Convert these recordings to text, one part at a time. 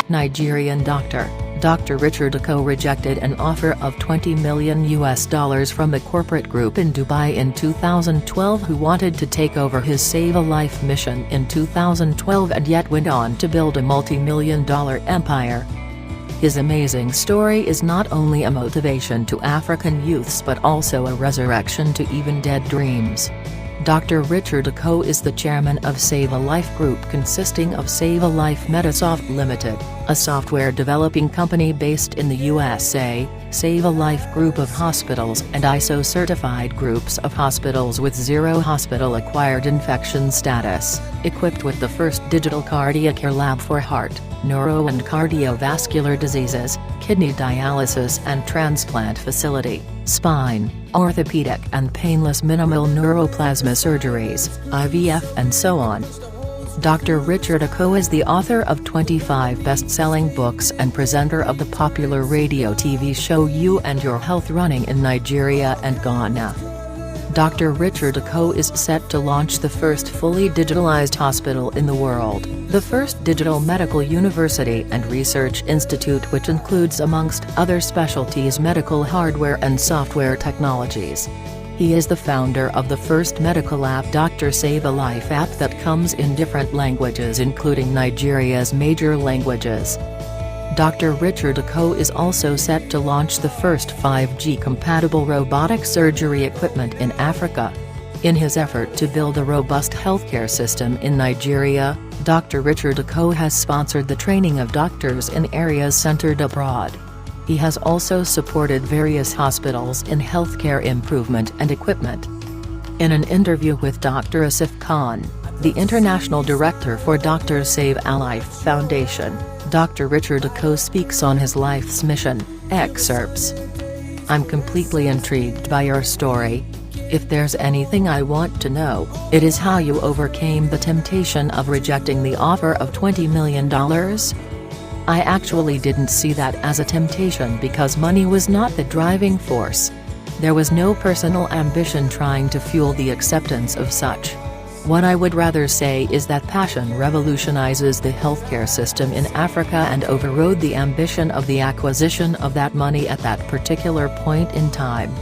Nigerian doctor, Dr. Richard Okoye rejected an offer of $20 million from a corporate group in Dubai in 2012 who wanted to take over his Save a Life mission in 2012 and yet went on to build a multi-million-dollar empire. His amazing story is not only a motivation to African youths but also a resurrection to even dead dreams. Dr. Richard Okoye is the chairman of Save a Life Group, consisting of Life Medisoft Limited, a software developing company based in the USA, Save a Life Group of hospitals and ISO-certified groups of hospitals with zero hospital-acquired infection status, equipped with the first digital Cardiocare lab for heart, neuro and cardiovascular diseases, kidney dialysis and transplant facility, spine, orthopedic and painless minimal neuro-plasma surgeries, IVF and so on. Dr. Richard Okoye is the author of 25 best-selling books and presenter of the popular radio TV show You and Your Health, running in Nigeria and Ghana. Dr. Richard Okoye is set to launch the first fully digitalized hospital in the world, the first digital medical university and research institute which includes amongst other specialties medical hardware and software technologies. He is the founder of the first medical app, Dr. Save a Life app, that comes in different languages including Nigeria's major languages. Dr. Richard Okoye is also set to launch the first 5G-compatible robotic surgery equipment in Africa. In his effort to build a robust healthcare system in Nigeria, Dr. Richard Okoye has sponsored the training of doctors in areas centered abroad. He has also supported various hospitals in healthcare improvement and equipment. In an interview with Dr. Asif Khan, the international director for Dr. Save a Life Foundation, Dr. Richard Okoye speaks on his life's mission. Excerpts. I'm completely intrigued by your story. If there's anything I want to know, it is how you overcame the temptation of rejecting the offer of $20 million. I actually didn't see that as a temptation because money was not the driving force. There was no personal ambition trying to fuel the acceptance of such. What I would rather say is that passion revolutionizes the healthcare system in Africa and overrode the ambition of the acquisition of that money at that particular point in time.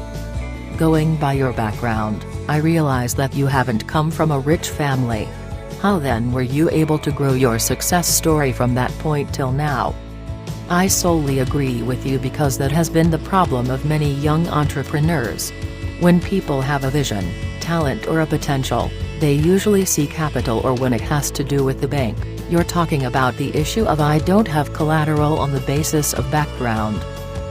Going by your background, I realize that you haven't come from a rich family. How then were you able to grow your success story from that point till now? I solely agree with you because that has been the problem of many young entrepreneurs. When people have a vision, talent or a potential, they usually see capital, or when it has to do with the bank, you're talking about the issue of I don't have collateral on the basis of background.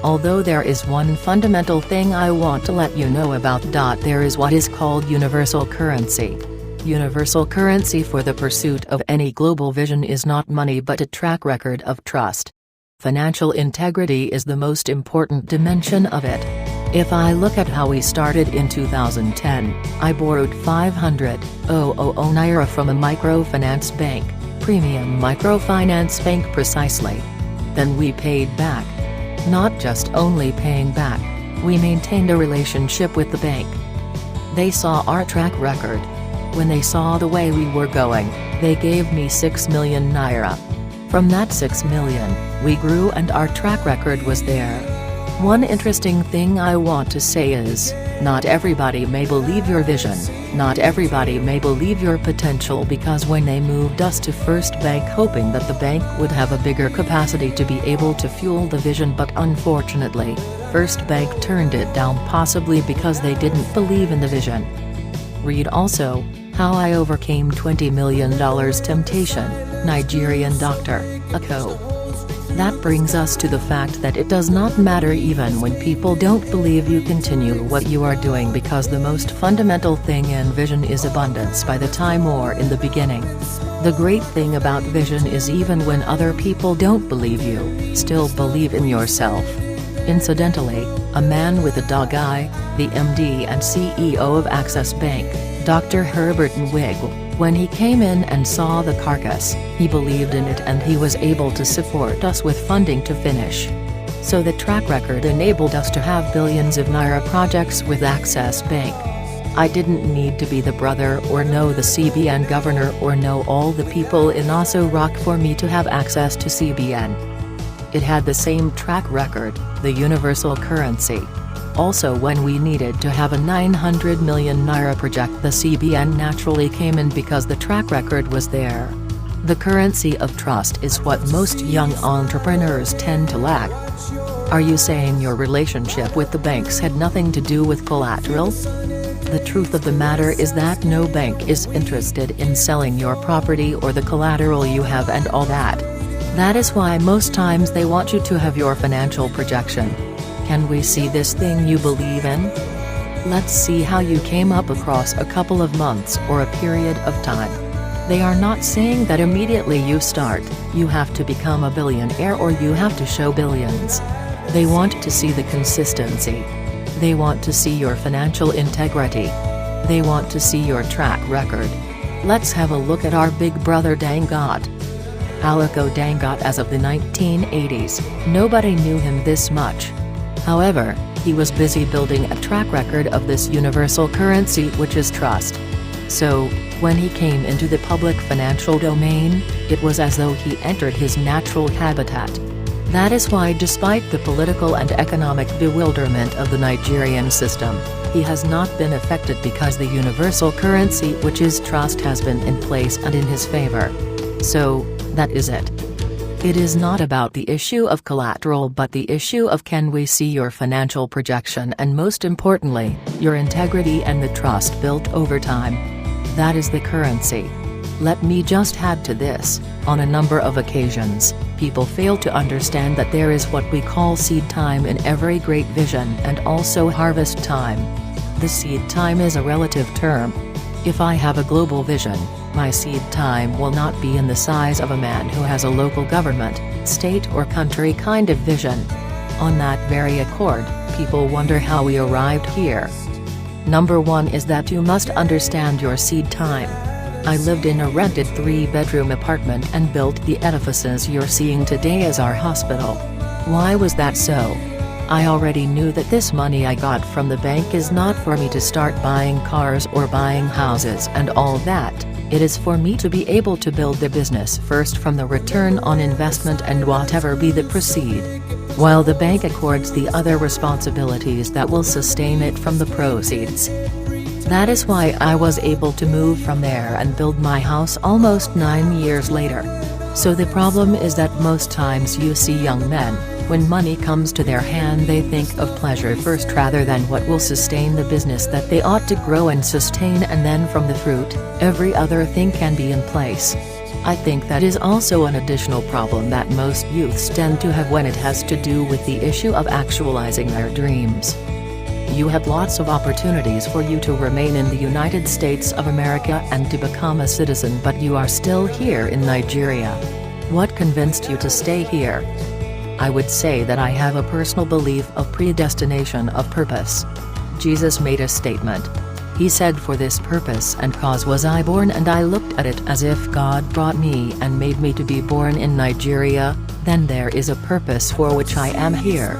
Although there is one fundamental thing I want to let you know about. There is what is called universal currency. Universal currency for the pursuit of any global vision is not money but a track record of trust. Financial integrity is the most important dimension of it. If I look at how we started in 2010, I borrowed 500,000 naira from a microfinance bank, premium microfinance bank precisely. Then we paid back. Not just only paying back, we maintained a relationship with the bank. They saw our track record. When they saw the way we were going, they gave me 6 million naira. From that 6 million, we grew and our track record was there. One interesting thing I want to say is, not everybody may believe your vision, not everybody may believe your potential, because when they moved us to First Bank hoping that the bank would have a bigger capacity to be able to fuel the vision, but unfortunately, First Bank turned it down, possibly because they didn't believe in the vision. Read also, How I Overcame $20 Million Temptation, Nigerian Dr. Okoye. That brings us to the fact that it does not matter even when people don't believe you. Continue what you are doing, because the most fundamental thing in vision is abundance by the time or in the beginning. The great thing about vision is even when other people don't believe you, still believe in yourself. Incidentally, a man with a dog eye, the MD and CEO of Access Bank, Dr. Herbert Nwigwe, when he came in and saw the carcass, he believed in it and he was able to support us with funding to finish. So the track record enabled us to have billions of naira projects with Access Bank. I didn't need to be the brother or know the CBN governor or know all the people in Aso Rock for me to have access to CBN. It had the same track record, the universal currency. Also, when we needed to have a 900 million naira project, the CBN naturally came in because the track record was there. The currency of trust is what most young entrepreneurs tend to lack. Are you saying your relationship with the banks had nothing to do with collateral? The truth of the matter is that no bank is interested in selling your property or the collateral you have and all that. That is why most times they want you to have your financial projection. Can we see this thing you believe in? Let's see how you came up across a couple of months or a period of time. They are not saying that immediately you start, you have to become a billionaire or you have to show billions. They want to see the consistency. They want to see your financial integrity. They want to see your track record. Let's have a look at our big brother Dangote. Aliko Dangote. As of the 1980s, nobody knew him this much. However, he was busy building a track record of this universal currency, which is trust. So, when he came into the public financial domain, it was as though he entered his natural habitat. That is why, despite the political and economic bewilderment of the Nigerian system, he has not been affected because the universal currency, which is trust, has been in place and in his favor. So, that is it. It is not about the issue of collateral but the issue of can we see your financial projection and, most importantly, your integrity and the trust built over time. That is the currency. Let me just add to this, on a number of occasions, people fail to understand that there is what we call seed time in every great vision and also harvest time. The seed time is a relative term. If I have a global vision, my seed time will not be in the size of a man who has a local government, state or country kind of vision. On that very accord, people wonder how we arrived here. Number one is that you must understand your seed time. I lived in a rented 3-bedroom apartment and built the edifices you're seeing today as our hospital. Why was that so? I already knew that this money I got from the bank is not for me to start buying cars or buying houses and all that. It is for me to be able to build the business first from the return on investment and whatever be the proceed, while the bank accords the other responsibilities that will sustain it from the proceeds. That is why I was able to move from there and build my house almost 9 years later. So the problem is that most times you see young men, when money comes to their hand, they think of pleasure first rather than what will sustain the business that they ought to grow and sustain, and then from the fruit, every other thing can be in place. I think that is also an additional problem that most youths tend to have when it has to do with the issue of actualizing their dreams. You have lots of opportunities for you to remain in the United States of America and to become a citizen, but you are still here in Nigeria. What convinced you to stay here? I would say that I have a personal belief of predestination of purpose. Jesus made a statement. He said, "For this purpose and cause was I born," and I looked at it as if God brought me and made me to be born in Nigeria. Then there is a purpose for which I am here.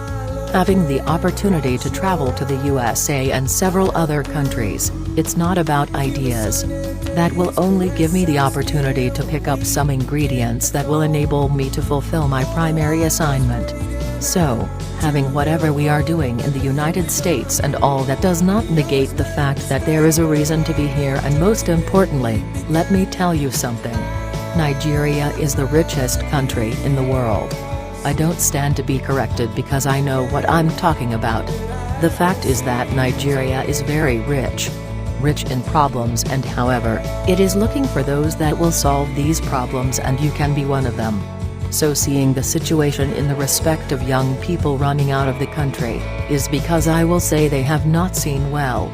Having the opportunity to travel to the USA and several other countries, it's not about ideas. That will only give me the opportunity to pick up some ingredients that will enable me to fulfill my primary assignment. So, having whatever we are doing in the United States and all that does not negate the fact that there is a reason to be here, and most importantly, let me tell you something. Nigeria is the richest country in the world. I don't stand to be corrected because I know what I'm talking about. The fact is that Nigeria is very rich. Rich in problems, and however, it is looking for those that will solve these problems, and you can be one of them. So seeing the situation in the respect of young people running out of the country, is because I will say they have not seen well.